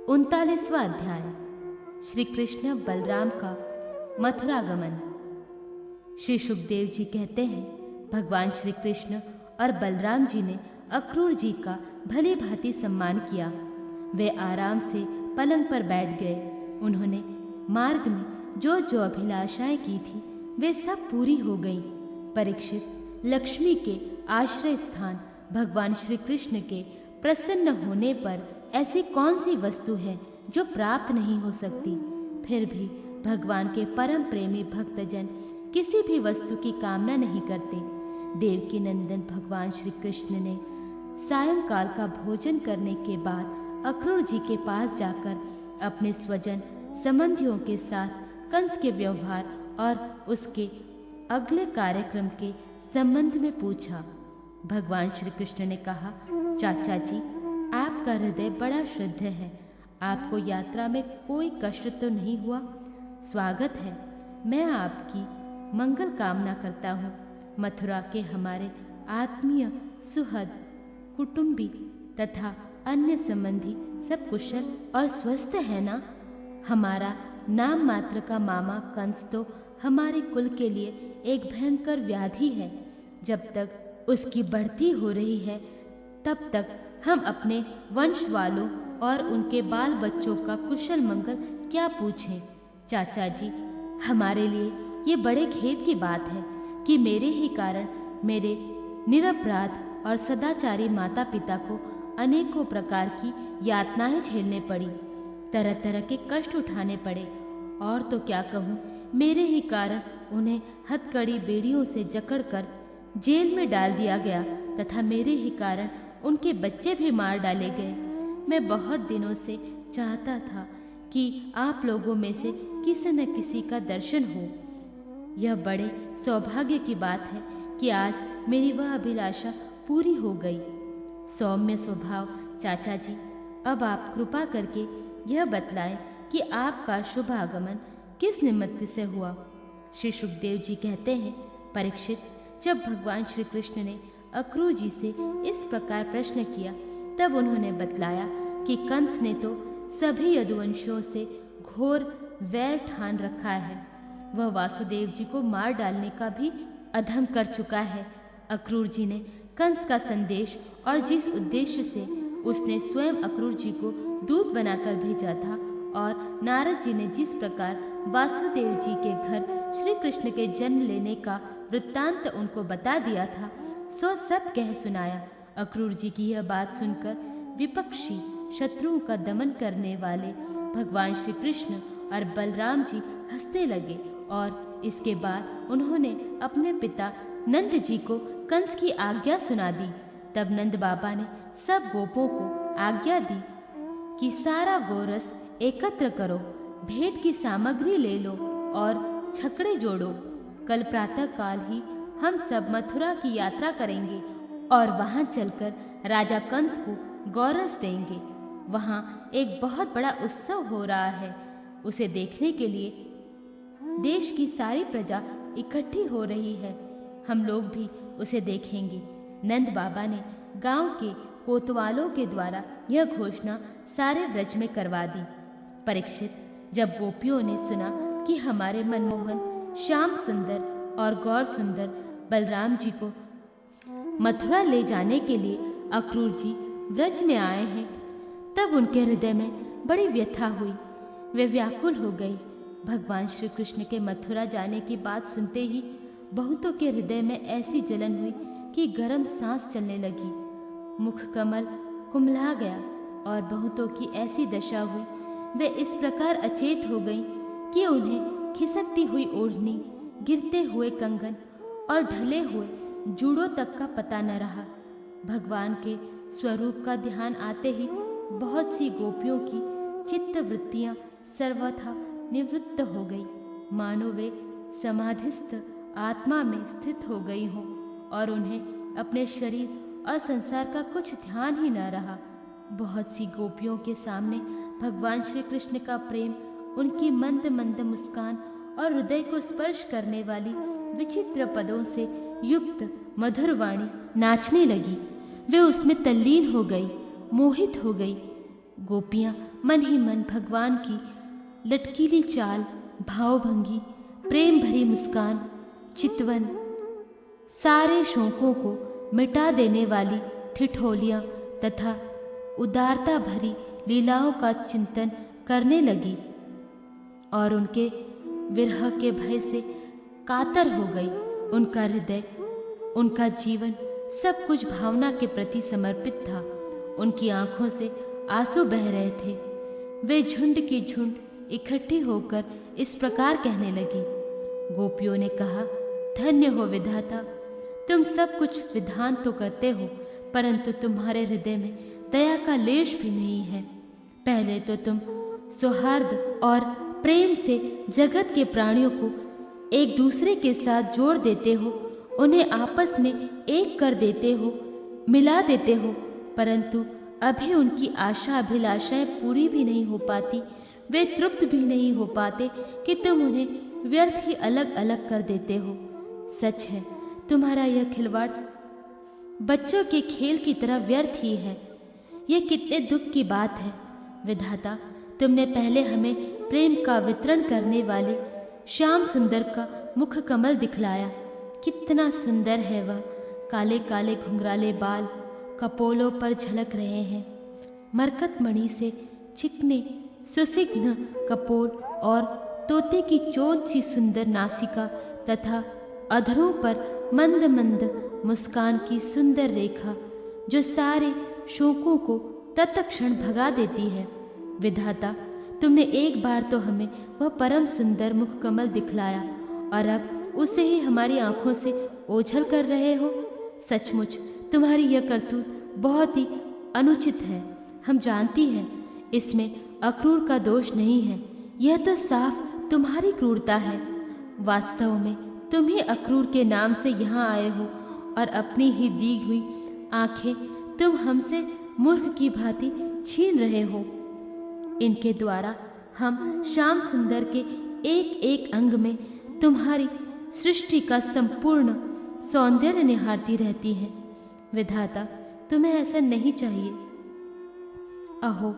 39वां अध्याय। श्री कृष्ण बलराम का मथुरागमन। श्री सुखदेव जी कहते हैं, भगवान श्री कृष्ण और बलराम जी ने अक्रूर जी का भली भांति सम्मान किया। वे आराम से पलंग पर बैठ गए। उन्होंने मार्ग में जो जो अभिलाषाएं की थी वे सब पूरी हो गईं। परीक्षित, लक्ष्मी के आश्रय स्थान भगवान श्री कृष्ण के प्रसन्न होने पर ऐसी कौन सी वस्तु है जो प्राप्त नहीं हो सकती। फिर भी भगवान के परम प्रेमी भक्तजन किसी भी वस्तु की कामना नहीं करते। देवकी नंदन भगवान श्री कृष्ण ने सायंकाल का भोजन करने के बाद अक्रूर जी के पास जाकर अपने स्वजन संबंधियों के साथ कंस के व्यवहार और उसके अगले कार्यक्रम के संबंध में पूछा। भगवान श्री कृष्ण ने कहा, चाचा जी, आपका हृदय बड़ा शुद्ध है। आपको यात्रा में कोई कष्ट तो नहीं हुआ? स्वागत है। मैं आपकी मंगल कामना करता हूँ। मथुरा के हमारे आत्मीय, सुहृद, कुटुंबी तथा अन्य संबंधी सब कुशल और स्वस्थ है ना? हमारा नाम मात्र का मामा कंस तो हमारे कुल के लिए एक भयंकर व्याधि है। जब तक उसकी बढ़ती हो रही है तब तक हम अपने वंश वालों और उनके बाल बच्चों का कुशल मंगल क्या पूछें। चाचा जी, हमारे लिए ये बड़े खेद की बात है कि मेरे ही कारण मेरे निरपराध और सदाचारी माता पिता को अनेकों प्रकार की यातनाएं झेलने पड़ी, तरह तरह के कष्ट उठाने पड़े। और तो क्या कहूँ, मेरे ही कारण उन्हें हथकड़ी बेड़ियों से जकड़कर जेल में डाल दिया गया तथा मेरे ही कारण उनके बच्चे भी मार डाले गए। मैं बहुत दिनों से चाहता था कि आप लोगों में से किसी न किसी का दर्शन हो। यह बड़े सौभाग्य की बात है कि आज मेरी वह अभिलाषा पूरी हो गई। सौम्य स्वभाव चाचा जी, अब आप कृपा करके यह बतलाएं कि आपका शुभ आगमन किस निमित्त से हुआ। श्री सुखदेव जी कहते हैं, परीक्षित, जब भगवान श्री कृष्ण ने अक्रूर जी से इस प्रकार प्रश्न किया तब उन्होंने बतलाया कि कंस ने तो सभी यदुवंशियों से घोर वैर ठान रखा है। वह वासुदेव जी को मार डालने का भी अधम कर चुका है। अक्रूर जी ने कंस का संदेश और जिस उद्देश्य से उसने स्वयं अक्रूर जी को दूत बनाकर भेजा था और नारद जी ने जिस प्रकार वासुदेव जी के घर श्री कृष्ण के जन्म लेने का वृत्तांत उनको बता दिया था, सो सब कह सुनाया। अक्रूर जी की यह बात सुनकर विपक्षी शत्रुओं का दमन करने वाले भगवान श्री कृष्ण और बलराम जी हंसने लगे और इसके बाद उन्होंने अपने पिता नंद जी को कंस की आज्ञा सुना दी। तब नंद बाबा ने सब गोपों को आज्ञा दी कि सारा गोरस एकत्र करो, भेंट की सामग्री ले लो और छकड़े जोड़ो। कल प्रातः काल ही हम सब मथुरा की यात्रा करेंगे और वहां चलकर राजा कंस को गौरस देंगे। वहां एक बहुत बड़ा उत्सव हो रहा है। उसे देखने के लिए देश की सारी प्रजा इकट्ठी हो रही है। हम लोग भी उसे देखेंगे। नंद बाबा ने गांव के कोतवालों के द्वारा यह घोषणा सारे व्रज में करवा दी। परीक्षित, जब गोपियों ने सुना कि हमारे मनमोहन श्याम सुंदर और गौर सुंदर बलराम जी को मथुरा ले जाने के लिए अक्रूर जी व्रज में आए हैं, तब उनके हृदय में बड़ी व्यथा हुई। वे व्याकुल हो गई। भगवान श्री कृष्ण के मथुरा जाने की बात सुनते ही बहुतों के हृदय में ऐसी जलन हुई कि गर्म सांस चलने लगी। मुख कमल कुम्हला गया और बहुतों की ऐसी दशा हुई, वे इस प्रकार अचेत हो गईं कि उन्हें खिसकती हुई ओढ़नी, गिरते हुए कंगन और ढले हुए जूड़ों तक का पता न रहा। भगवान के स्वरूप का ध्यान आते ही बहुत सी गोपियों की चित्त वृत्तियां सर्वथा निवृत्त हो गई, मानो वे समाधिस्थ आत्मा में स्थित हो गई हों और उन्हें अपने शरीर और संसार का कुछ ध्यान ही न रहा। बहुत सी गोपियों के सामने भगवान श्री कृष्ण का प्रेम, उनकी मंद मंद मुस्कान और हृदय को स्पर्श करने वाली विचित्र पदों से युक्त मधुर वाणी नाचने लगी। वे उसमें तल्लीन हो गई, मोहित हो गई। गोपियां मन ही मन भगवान की लटकीली चाल, भावभंगी, प्रेम भरी मुस्कान, चितवन, सारे शोकों को मिटा देने वाली ठिठोलियां तथा उदारता भरी लीलाओं का चिंतन करने लगी और उनके विरह के भय से कातर हो गई। उनका हृदय, उनका जीवन, सब कुछ भावना के प्रति समर्पित था। उनकी आंखों से आंसू बह रहे थे। वे झुंड की झुंड इकट्ठी होकर इस प्रकार कहने लगी। गोपियों ने कहा, धन्य हो विधाता, तुम सब कुछ विधान तो करते हो, परंतु तुम्हारे हृदय में दया का लेश भी नहीं है। पहले तो तुम सौहार्द और प्रेम से जगत के प्राणियों को एक दूसरे के साथ जोड़ देते हो, उन्हें आपस में एक कर देते हो, मिला देते हो, परंतु अभी उनकी आशा अभिलाषाएं पूरी भी नहीं हो पाती। वे तृप्त भी नहीं हो पाते कि तुम उन्हें व्यर्थ ही अलग अलग कर देते हो। सच है, तुम्हारा यह खिलवाड़ बच्चों के खेल की तरह व्यर्थ ही है। यह कितने दुख की बात है विधाता, तुमने पहले हमें प्रेम का वितरण करने वाले श्याम सुंदर का मुख कमल दिखलाया। कितना सुंदर है वह। काले काले घुंघराले बाल कपोलों पर झलक रहे हैं। मरकत मणि से चिकने सुसिग्न कपोल और तोते की चोंच सी सुंदर नासिका तथा अधरों पर मंद मंद मुस्कान की सुंदर रेखा जो सारे शोकों को तत्क्षण भगा देती है। विधाता, तुमने एक बार तो हमें वह परम सुंदर मुख कमल दिखलाया और अब उसे ही हमारी आंखों से ओझल कर रहे हो। सचमुच तुम्हारी यह करतूत बहुत ही अनुचित है। हम जानती हैं इसमें अक्रूर का दोष नहीं है, यह तो साफ तुम्हारी क्रूरता है। वास्तव में तुम ही अक्रूर के नाम से यहाँ आए हो और अपनी ही दी हुई आंखें तुम हमसे मूर्ख की भांति छीन रहे हो। इनके द्वारा हम श्याम सुंदर के एक एक अंग में तुम्हारी सृष्टि का संपूर्ण सौंदर्य निहारती रहती हैं। विधाता, तुम्हें ऐसा नहीं चाहिए। अहो,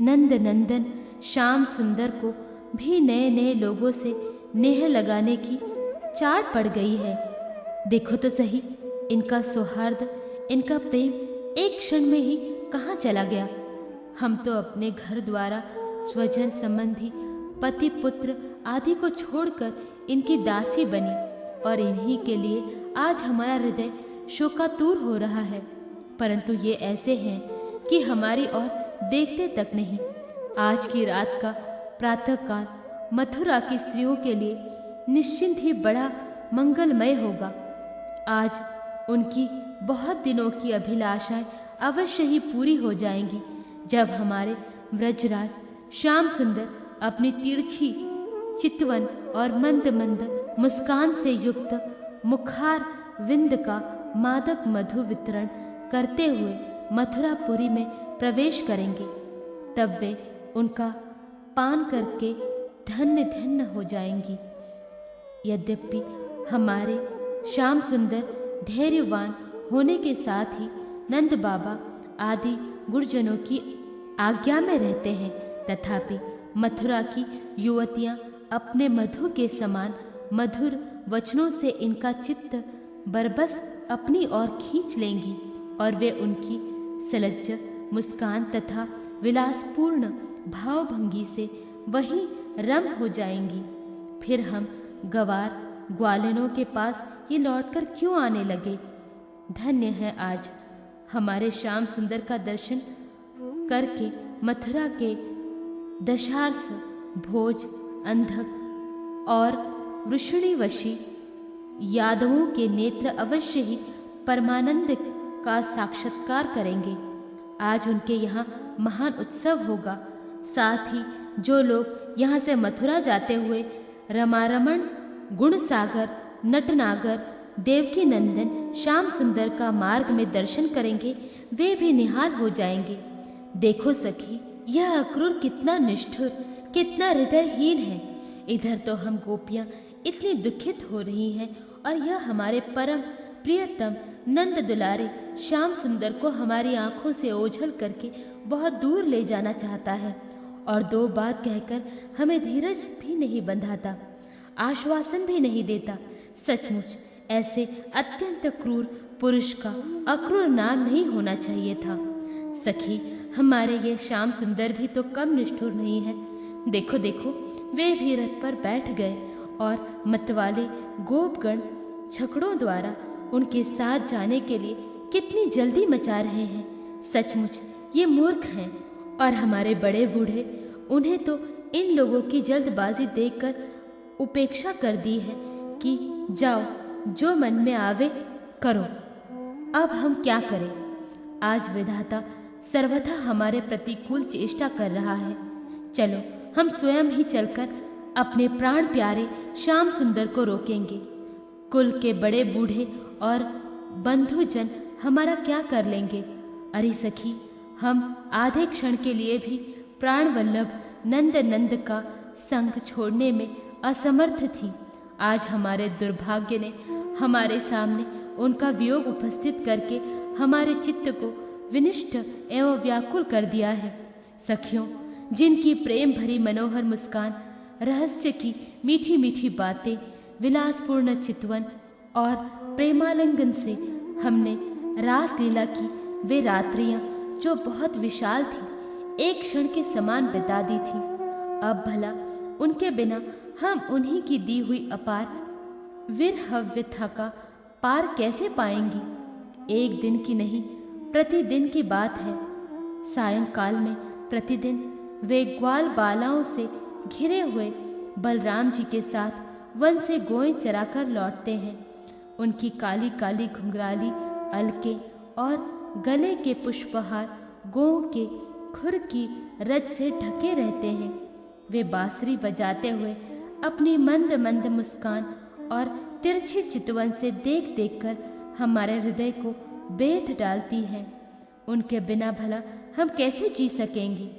नंद नंदन श्याम सुंदर को भी नए नए लोगों से नेह लगाने की चाट पड़ गई है। देखो तो सही, इनका सौहार्द, इनका प्रेम एक क्षण में ही कहाँ चला गया। हम तो अपने घर द्वारा, स्वजन संबंधी, पति पुत्र आदि को छोड़कर इनकी दासी बनी और इन्हीं के लिए आज हमारा हृदय शोकातुर हो रहा है। परंतु ये ऐसे हैं कि हमारी ओर देखते तक नहीं। आज की रात का प्रातःकाल मथुरा की स्त्रियों के लिए निश्चिंत ही बड़ा मंगलमय होगा। आज उनकी बहुत दिनों की अभिलाषाएं अवश्य ही पूरी हो जाएंगी जब हमारे व्रजराज श्याम सुंदर अपनी तिरछी चितवन और मंद मंद मुस्कान से युक्त मुखार विंद का मादक मधु वितरण करते हुए मथुरापुरी में प्रवेश करेंगे। तब वे उनका पान करके धन्य धन्य हो जाएंगी। यद्यपि हमारे श्याम सुंदर धैर्यवान होने के साथ ही नंद बाबा आदि गुरुजनों की आज्ञा में रहते हैं, तथापि मथुरा की युवतियां अपने मधु के समान मधुर वचनों से इनका चित्त बरबस अपनी ओर खींच लेंगी और वे उनकी सलज्ज मुस्कान तथा विलासपूर्ण भावभंगी से वहीं रम हो जाएंगी। फिर हम गवार ग्वालिनों के पास ये लौटकर क्यों आने लगे। धन्य है आज हमारे श्याम सुंदर का दर्शन करके मथुरा के दशार्स, भोज, अंधक और वृषणीवशी यादवों के नेत्र अवश्य ही परमानंद का साक्षात्कार करेंगे। आज उनके यहाँ महान उत्सव होगा। साथ ही जो लोग यहाँ से मथुरा जाते हुए रमारमण, गुणसागर, नटनागर, देवकी नंदन श्याम सुंदर का मार्ग में दर्शन करेंगे, वे भी निहाल हो जाएंगे। देखो सखी, यह अक्रूर कितना निष्ठुर, कितना हृदयहीन है। इधर तो हम गोपियां इतनी दुखित हो रही हैं और यह हमारे परम प्रियतम नंद दुलारे श्याम सुंदर को हमारी आंखों से ओझल करके बहुत दूर ले जाना चाहता है और दो बात कहकर हमें धीरज भी नहीं बंधाता, आश्वासन भी नहीं देता। सचमुच ऐसे अत्यंत क्रूर पुरुष का अक्रूर नाम नहीं होना चाहिए था। सखी, हमारे ये श्याम सुंदर भी तो कम निष्ठुर नहीं है। देखो देखो, वे भी रथ पर बैठ गए और मतवाले गोपगण छकड़ों द्वारा उनके साथ जाने के लिए कितनी जल्दी मचा रहे हैं। सचमुच ये मूर्ख हैं और हमारे बड़े बूढ़े उन्हें तो इन लोगों की जल्दबाजी देखकर उपेक्षा कर दी है कि जाओ, जो मन में आवे करो। अब हम क्या करें? आज विधाता सर्वथा हमारे प्रतिकूल चेष्टा कर रहा है। चलो हम स्वयं ही चलकर अपने प्राण प्यारे श्याम सुंदर को रोकेंगे। कुल के बड़े बूढ़े और बंधुजन हमारा क्या कर लेंगे? अरे सखी, हम आधे क्षण के लिए भी प्राण वल्लभ नंद नंद का संग छोड़ने में असमर्थ थी। आज हमारे दुर्भाग्य ने हमारे सामने उनका वियोग उपस्थित करके हमारे चित्त को विनिष्ट एवं व्याकुल कर दिया है। सखियों, जिनकी प्रेम भरी मनोहर मुस्कान, रहस्य की मीठी मीठी बातें, विलासपूर्ण चितवन और प्रेमालिंगन से हमने रास लीला की वे रात्रियां जो बहुत विशाल थी, एक क्षण के समान बिता दी थी, अब भला उनके बिना हम उन्हीं की दी हुई अपार विरह व्यथा का पार कैसे पाएंगी? एक दिन की नहीं, प्रतिदिन की बात है। सायंकाल में प्रतिदिन वे ग्वाल बालाओं से घिरे हुए बलराम जी के साथ वन से गोएं चराकर लौटते हैं। उनकी काली काली घुंघराली अलके और गले के पुष्पहार गों के खुर की रज से ढके रहते हैं। वे बांसुरी बजाते हुए अपनी मंद मंद मुस्कान और तिरछी चितवन से देख देख कर हमारे हृदय को बेध डालती है। उनके बिना भला हम कैसे जी सकेंगे?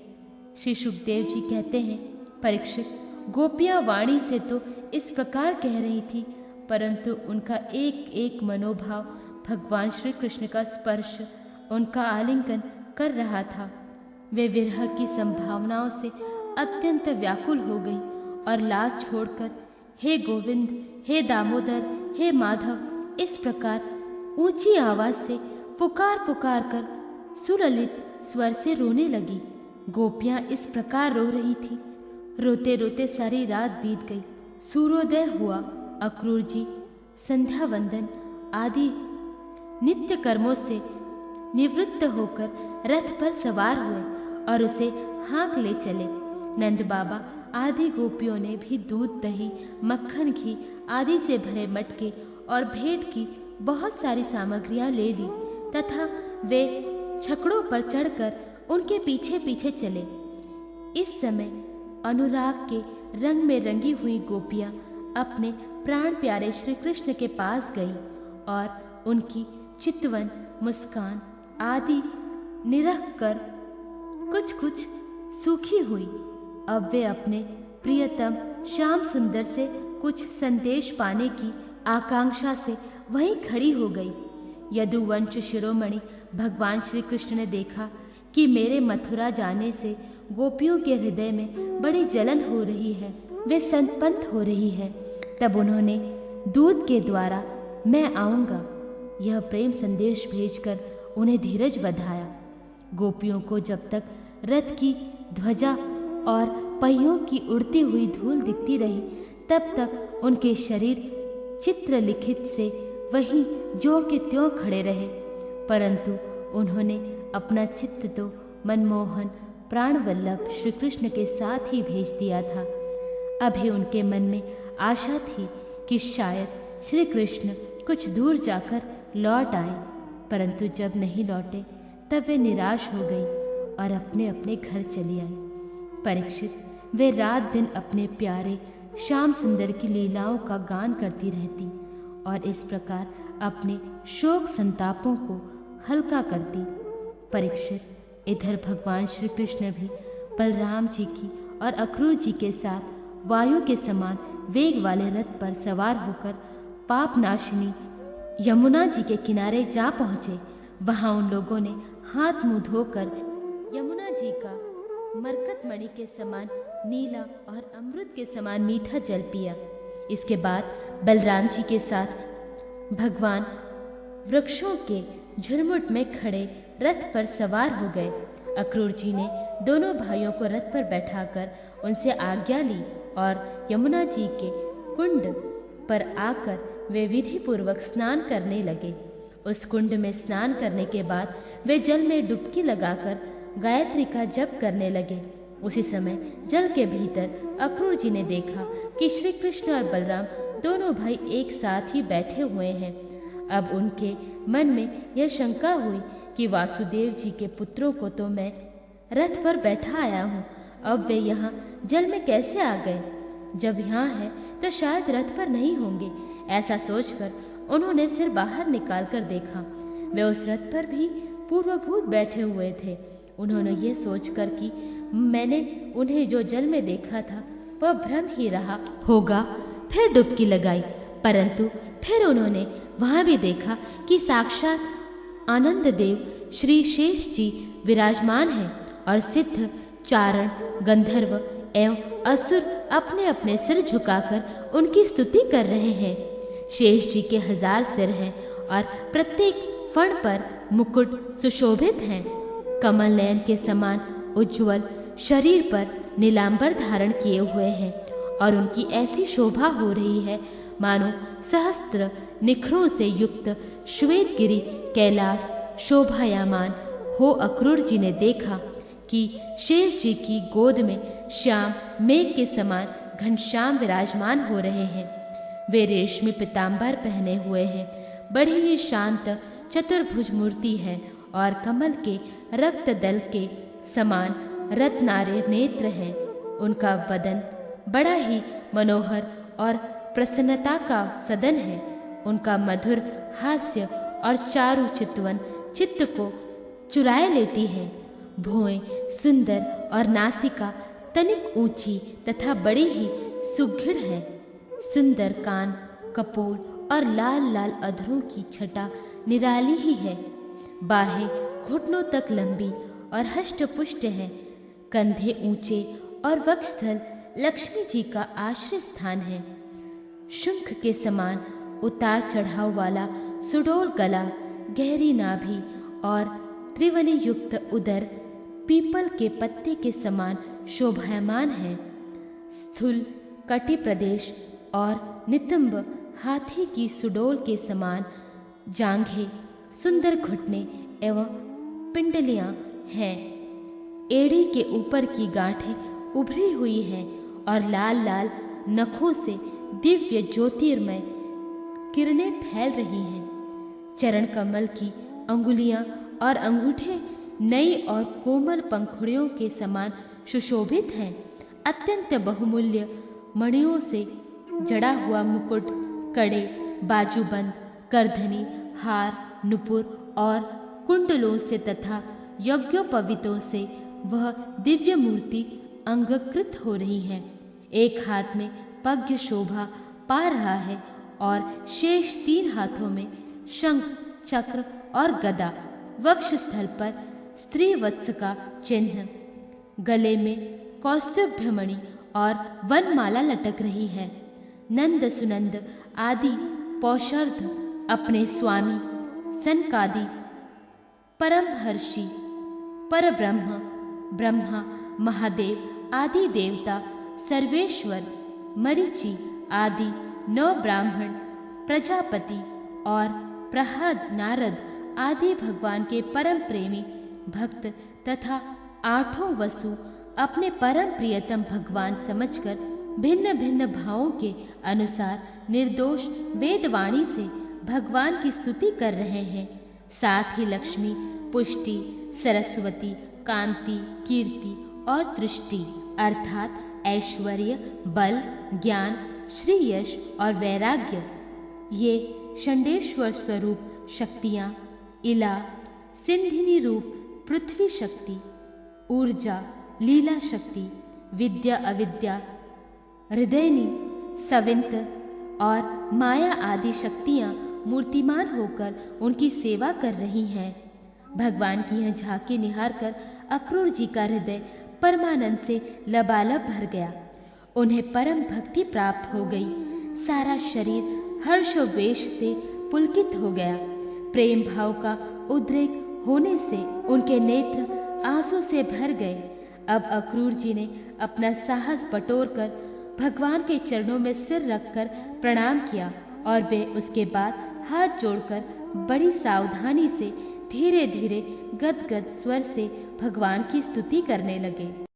श्री सुखदेव जी कहते हैं, परीक्षित, गोपियां वाणी से तो इस प्रकार कह रही थी, परंतु उनका एक एक मनोभाव भगवान श्री कृष्ण का स्पर्श, उनका आलिंगन कर रहा था। वे विरह की संभावनाओं से अत्यंत व्याकुल हो गई और लाज छोड़कर हे गोविंद, हे दामोदर, हे माधव इस प्रकार ऊंची आवाज से पुकार पुकार कर सुललित स्वर से रोने लगी। गोपियां इस प्रकार रो रही थी। रोते रोते सारी रात बीत गई। सूर्योदय हुआ। अक्रूर जी संध्या वंदन आदि नित्य कर्मों से निवृत्त होकर रथ पर सवार हुए और उसे हाँक ले चले। नंद बाबा आदि गोपियों ने भी दूध, दही, मक्खन, घी आदि से भरे मटके और भेंट की बहुत सारी सामग्रियां ले ली तथा वे छकड़ों पर चढ़कर उनके पीछे पीछे चले। इस समय अनुराग के रंग में रंगी हुई गोपियां अपने प्राण प्यारे श्री कृष्ण के पास गई और उनकी चितवन, मुस्कान आदि निरख कर कुछ कुछ सूखी हुई। अब वे अपने प्रियतम श्याम सुंदर से कुछ संदेश पाने की आकांक्षा से वहीं खड़ी हो गई। यदुवंश शिरोमणि भगवान श्री कृष्ण ने देखा कि मेरे मथुरा जाने से गोपियों के हृदय में बड़ी जलन हो रही है, वे संतप्त हो रही है। तब उन्होंने दूत के द्वारा मैं आऊँगा यह प्रेम संदेश भेजकर उन्हें धीरज बंधाया। गोपियों को जब तक रथ की ध्वजा और पहियों की उड़ती हुई धूल दिखती रही, तब तक उनके शरीर चित्र लिखित से वहीं ज्यों के त्यों खड़े रहे, परंतु उन्होंने अपना चित्त तो मनमोहन प्राण वल्लभ श्री कृष्ण के साथ ही भेज दिया था। अभी उनके मन में आशा थी कि शायद श्री कृष्ण कुछ दूर जाकर लौट आए, परंतु जब नहीं लौटे तब वे निराश हो गई और अपने अपने घर चली आई। परीक्षित, वे रात दिन अपने प्यारे श्याम सुंदर की लीलाओं का गान करती रहती और इस प्रकार अपने शोक संतापों को हल्का करती। परीक्षित, इधर भगवान श्री कृष्ण भी बलराम जी की और अक्रूर जी के साथ वायु के समान वेग वाले रथ पर सवार होकर पापनाशिनी यमुना जी के किनारे जा पहुँचे। वहाँ उन लोगों ने हाथ मुंह धोकर यमुना जी का मरकत मणि के समान नीला और अमृत के समान मीठा जल पिया। इसके बाद बलराम जी के साथ भगवान वृक्षों के झुरमुट में खड़े रथ पर सवार हो गए। अक्रूर जी ने दोनों भाइयों को रथ पर बैठाकर उनसे आज्ञा ली और यमुना जी के कुंड पर आकर वे विधि पूर्वक स्नान करने लगे। उस कुंड में स्नान करने के बाद वे जल में डुबकी लगाकर गायत्री का जप करने लगे। उसी समय जल के भीतर अक्रूर जी ने देखा कि श्री कृष्ण और बलराम दोनों भाई एक साथ ही बैठे हुए हैं। अब उनके मन में यह शंका हुई कि वासुदेव जी के पुत्रों को तो मैं रथ पर बैठा आया हूँ, अब वे यहाँ जल में कैसे आ गए? जब यहाँ है तो शायद रथ पर नहीं होंगे। ऐसा सोचकर उन्होंने सिर बाहर निकालकर देखा, वे उस रथ पर भी पूर्वभूत बैठे हुए थे। उन्होंने ये सोचकर कि मैंने उन्हें जो जल में देखा था वह भ्रम ही रहा होगा, फिर डुबकी लगाई, परंतु फिर उन्होंने वहां भी देखा कि साक्षात आनंद देव श्री शेष जी विराजमान हैं और सिद्ध, चारण, गंधर्व एवं असुर अपने अपने सिर झुकाकर उनकी स्तुति कर रहे हैं। शेष जी के 1000 सिर हैं और प्रत्येक फण पर मुकुट सुशोभित हैं। कमल नयन के समान उज्ज्वल शरीर पर नीलांबर धारण किए हुए हैं और उनकी ऐसी शोभा हो रही है मानो सहस्त्र निखरों से युक्त श्वेतगिरी कैलाश शोभायमान हो। अक्रूर जी ने देखा कि शेष जी की गोद में श्याम मेघ के समान घनश्याम विराजमान हो रहे हैं। वे रेशमी पीतांबर पहने हुए हैं, बड़ी ही शांत चतुर्भुज मूर्ति है और कमल के रक्त दल के समान रत्नारे नेत्र हैं। उनका बदन बड़ा ही मनोहर और प्रसन्नता का सदन है। उनका मधुर हास्य और चारु चितवन चित्त को चुराए लेती है। भौएं सुंदर और नासिका तनिक ऊंची तथा बड़ी ही सुघड़ है। सुंदर कान, कपोल और लाल लाल अधरों की छटा निराली ही है। बाहें घुटनों तक लंबी और हष्ट पुष्ट हैं। कंधे ऊंचे और वक्षस्थल लक्ष्मी जी का आश्रय स्थान है। शंख के समान उतार चढ़ाव वाला सुडोल गला, गहरी नाभि और त्रिवली युक्त उदर पीपल के पत्ते के समान शोभायमान है। स्थूल कटि प्रदेश और नितंब हाथी की सुडोल के समान जांघें, सुंदर घुटने एवं पिंडलियां हैं। एड़ी के ऊपर की गांठें उभरी हुई हैं और लाल लाल नखों से दिव्य ज्योतिर्मय किरणें फैल रही हैं। चरण कमल की अंगुलियां और अंगूठे नई और कोमल पंखुड़ियों के समान सुशोभित हैं। अत्यंत बहुमूल्य मणियों से जड़ा हुआ मुकुट, कड़े, बाजूबंद, करधनी, हार, नुपुर और कुंडलों से तथा यज्ञोपवीतों से वह दिव्य मूर्ति अंगकृत हो रही है। एक हाथ में पद्म शोभा पा रहा है और शेष 3 हाथों में शंख, चक्र और गदा, वक्ष स्थल पर स्त्री वत्स का चिन्ह, गले में कौस्तुभमणि और वनमाला लटक रही है। नंद सुनंद आदि पौषर्ध अपने स्वामी सनकादि परमहर्षि परब्रह्म, ब्रह्मा, महादेव आदि देवता, सर्वेश्वर, मरीचि आदि 9 ब्राह्मण, प्रजापति और प्रहलाद, नारद आदि भगवान के परम प्रेमी भक्त तथा 8 वसु अपने परम प्रियतम भगवान समझकर भिन्न भिन्न भावों के अनुसार निर्दोष वेदवाणी से भगवान की स्तुति कर रहे हैं। साथ ही लक्ष्मी, पुष्टि, सरस्वती, कांति, कीर्ति और दृष्टि अर्थात ऐश्वर्य, बल, ज्ञान, श्री यश और वैराग्य, ये षंडेश्वर स्वरूप शक्तियाँ, इला, सिंधिनी रूप पृथ्वी शक्ति, ऊर्जा, लीला शक्ति, विद्या अविद्या, हृदयनी, सविंत और माया आदि शक्तियाँ मूर्तिमान होकर उनकी सेवा कर रही हैं। भगवान की यह झांकी निहार कर अक्रूर जी का हृदय परमानंद से लबालब भर गया। उन्हें परम भक्ति प्राप्त हो गई। सारा शरीर हर्षोवेश से पुलकित हो गया। प्रेम भाव का उद्रेक होने से उनके नेत्र आंसू से भर गए। अब अक्रूर जी ने अपना साहस बटोरकर भगवान के चरणों में सिर रखकर प्रणाम किया और वे उसके बाद हाथ जोड़कर बड़ी सावधानी से धीरे धीरे गदगद स्वर से भगवान की स्तुति करने लगे।